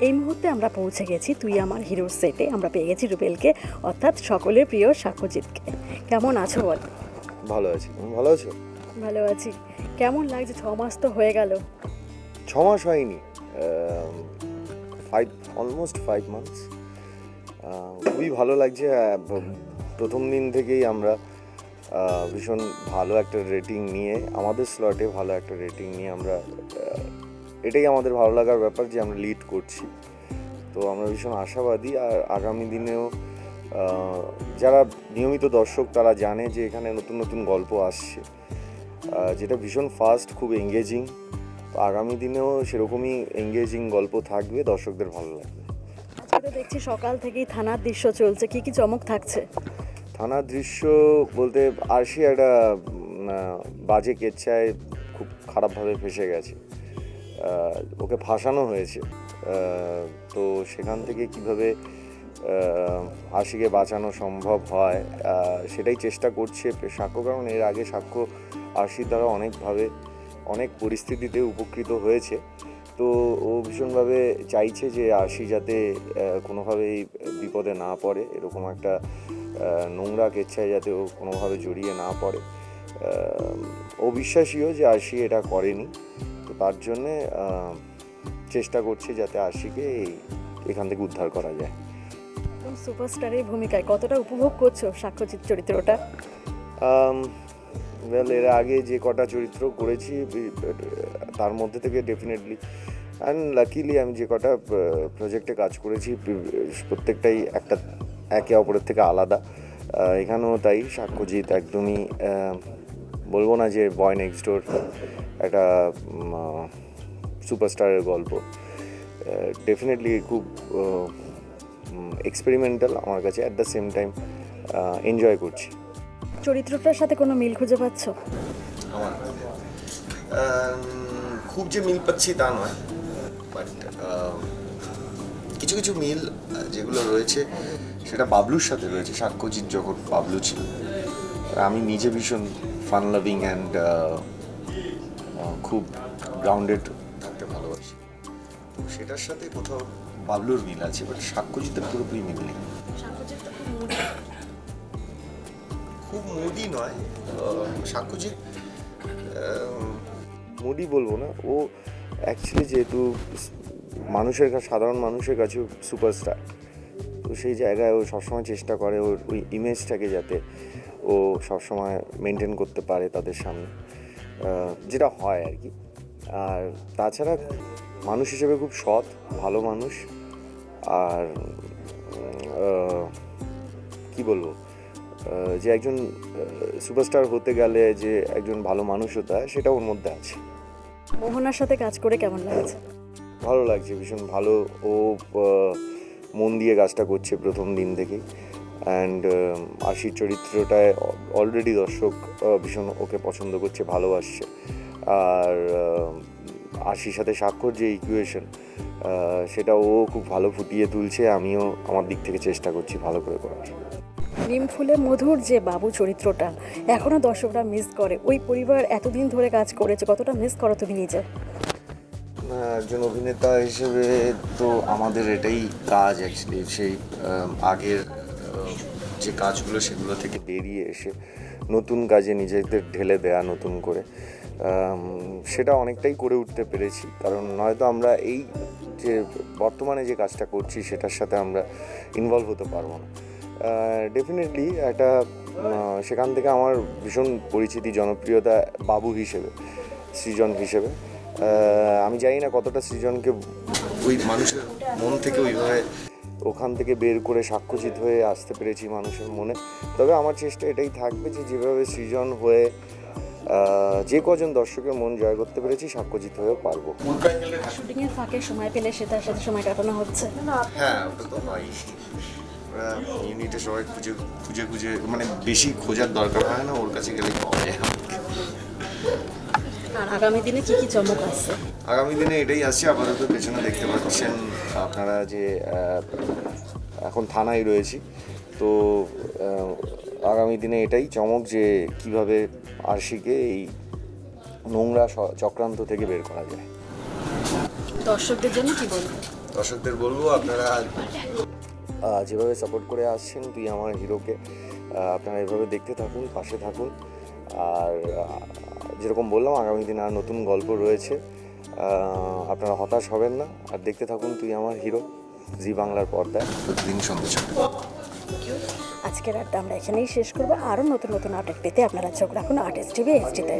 এই মুহূর্তে আমরা পৌঁছে গেছি তুই আমার হিরোর সেটে। আমরা পেয়ে গেছি রুবেলকে, অর্থাৎ সকলের প্রিয় সাক্ষ্যজিৎকে। কেমন আছো বল? ভালো আছি, তুমি ভালো আছো? ভালো আছি। কেমন লাগছে? 6 মাস তো হয়ে গেল। 6 মাস হয়নি, অলমোস্ট 5 মান্থস। খুবই ভালো লাগছে। প্রথম দিন থেকেই আমরা ভীষণ ভালো একটা রেটিং নিয়ে, আমাদের স্লটে ভালো একটা রেটিং নিয়ে আমরা, এটাই আমাদের ভালো লাগার ব্যাপার যে আমরা লিড করছি। তো আমরা ভীষণ আশাবাদী। আর আগামী দিনেও যারা নিয়মিত দর্শক তারা জানে যে এখানে নতুন নতুন গল্প আসছে, যেটা ভীষণ ফাস্ট, খুব এঙ্গেজিং। তো আগামী দিনেও সেরকমই এঙ্গেজিং গল্প থাকবে, দর্শকদের ভালো লাগবে। আজকে তো দেখছি সকাল থেকেই থানার দৃশ্য চলছে, কি কি চমক থাকছে? থানার দৃশ্য বলতে আরশি একটা বাজে কেচ্ছায় খুব খারাপভাবে ফেসে গেছে, ওকে ফাঁসানো হয়েছে। তো সেখান থেকে কিভাবে আরশিকে বাঁচানো সম্ভব হয় সেটাই চেষ্টা করছে সাক্ষ্য। কারণ এর আগে সাক্ষ্য আরশির দ্বারা অনেকভাবে অনেক পরিস্থিতিতে উপকৃত হয়েছে। তো ও ভীষণভাবে চাইছে যে আরশি যাতে কোনোভাবেই বিপদে না পড়ে, এরকম একটা নোংরা কেচ্ছায় যাতে ও কোনোভাবে জড়িয়ে না পড়ে। ও বিশ্বাসীও যে আরশি এটা করেনি। তো তার জন্যে চেষ্টা করছে যাতে আরশিকে এখান থেকে উদ্ধার করা যায়। সুপারস্টারের ভূমিকায় কতটা উপভোগ করছো সাক্ষ্যজিৎ চরিত্রটা? এর আগে যে কটা চরিত্র করেছি তার মধ্যে থেকে ডেফিনেটলি অ্যান্ড লাকিলি আমি যে কটা প্রজেক্টে কাজ করেছি প্রত্যেকটাই একে অপরের থেকে আলাদা। এখানেও তাই। সাক্ষ্যজিৎ একদমই বলবো না যে বয় নেক্সট ডোর একটা সুপারস্টারের গল্প। ডেফিনেটলি খুব এক্সপেরিমেন্টাল আমার কাছে, at the same time enjoy করছি। চরিত্রটার সাথে কোনো মিল খুঁজে পাচ্ছ? আমার খুব যে মিল পাচ্ছি তা নয়, বাট কিছু কিছু মিল যেগুলো রয়েছে সেটা বাবলুর সাথে রয়েছে। সাক্ষ্যজিৎ যখন বাবলু ছিল, আমি নিজে ভীষণ ফান লাভিং অ্যান্ড খুব গ্রাউন্ডেড থাকতে ভালোবাসি। তো সেটার সাথে কোথাও বাবলুর মিল আছে, বাট সাক্ষ্যজিতের পুরোপুরি মিল নেই। খুব মুডি নয় সাক্ষ্যজিৎ, মুডি বলবো না। ও অ্যাকচুয়ালি যেহেতু সাধারণ মানুষের কাছে সুপারস্টার, তো সেই জায়গায় ও সবসময় চেষ্টা করে ওর ওই ইমেজটাকে যাতে ও সবসময় মেনটেন করতে পারে তাদের সামনে, যেটা হয় আর কি। আর তাছাড়া মানুষ হিসেবে খুব সৎ, ভালো মানুষ। আর কি বলবো, যে একজন সুপারস্টার হতে গেলে যে একজন ভালো মানুষ হতে হয় সেটা ওর মধ্যে আছে। মোহনার সাথে কাজ করে কেমন লাগছে? ভালো লাগছে, ভীষণ ভালো। ও মন দিয়ে কাজটা করছে প্রথম দিন থেকেই। অ্যান্ড আশির চরিত্রটায় অলরেডি দর্শক ভীষণ ওকে পছন্দ করছে, ভালোবাসছে। আর আশির সাথে সাক্ষর যে ইকুয়েশন, সেটা ও খুব ভালো ফুটিয়ে তুলছে। আমিও আমার দিক থেকে চেষ্টা করছি ভালো করে করার। নিম ফুলে মধুর যে বাবু চরিত্রটা এখনো দর্শকরা মিস করে। ওই পরিবার এতদিন ধরে কাজ করেছে, কতটা মিস করো তুমি নিজে? একজন অভিনেতা হিসেবে তো আমাদের এটাই কাজ অ্যাকচুয়ালি, সেই আগের যে কাজগুলো সেগুলো থেকে বেরিয়ে এসে নতুন কাজে নিজেদের ঢেলে দেয়া, নতুন করে সেটা অনেকটাই করে উঠতে পেরেছি। কারণ নয়তো আমরা এই যে বর্তমানে যে কাজটা করছি সেটার সাথে আমরা ইনভলভ হতে পারবো না। ডেফিনেটলি একটা সেখান থেকে আমার ভীষণ পরিচিতি, জনপ্রিয়তা বাবু হিসেবে, সৃজন হিসেবে। আমি জানি না কতটা সৃজনকে ওই মানুষের মন থেকে ওইভাবে ওখান থেকে বের করে সাক্ষ্যজিৎ হয়ে আসতে পেরেছি মানুষের মনে। তবে আমার চেষ্টা এটাই থাকবে যে যেভাবে সৃজন হয়ে যে কজন দর্শকের মন জয় করতে পেরেছি, সাক্ষ্যজিৎ হয়েও পারবো। শুটিংয়ের ফাঁকে সময় পেলে সেটার সাথে সময় কাটানো হচ্ছে? হ্যাঁ, ওটা তো হয়। ইউনিটে সবাই খুঁজে খুঁজে, মানে বেশি খোঁজার দরকার হয় না, ওর কাছে গেলেই পাওয়া যায়। আর আগামী দিনে কি কি চমক আসছে? আগামী দিনে এটাই আসছে। আপাতত পেছনে দেখতে পাচ্ছেন আপনারা যে এখন থানায় রয়েছি। তো আগামী দিনে এটাই চমক যে কিভাবে আরশিকে এই নোংরা চক্রান্ত থেকে বের করা যায়। দর্শকদের জন্য কি বলবো? দর্শকদের বলবো আপনারা যেভাবে সাপোর্ট করে আসছেন তুই আমার হিরোকে, আপনারা এভাবে দেখতে থাকুন, পাশে থাকুন। আর যেরকম বললাম আগামী দিনে আর নতুন গল্প রয়েছে, আপনারা হতাশ হবেন না। আর দেখতে থাকুন তুই আমার হিরো, জি বাংলার পর্দায় প্রতিদিন সন্ধ্যে 6টায়। আজকের আড্ডা আমরা এখানেই শেষ করবো। আরও নতুন নতুন আপডেট পেতে আপনারা চোখ রাখুন আর্টিস্ট টিভি এইচডিতে।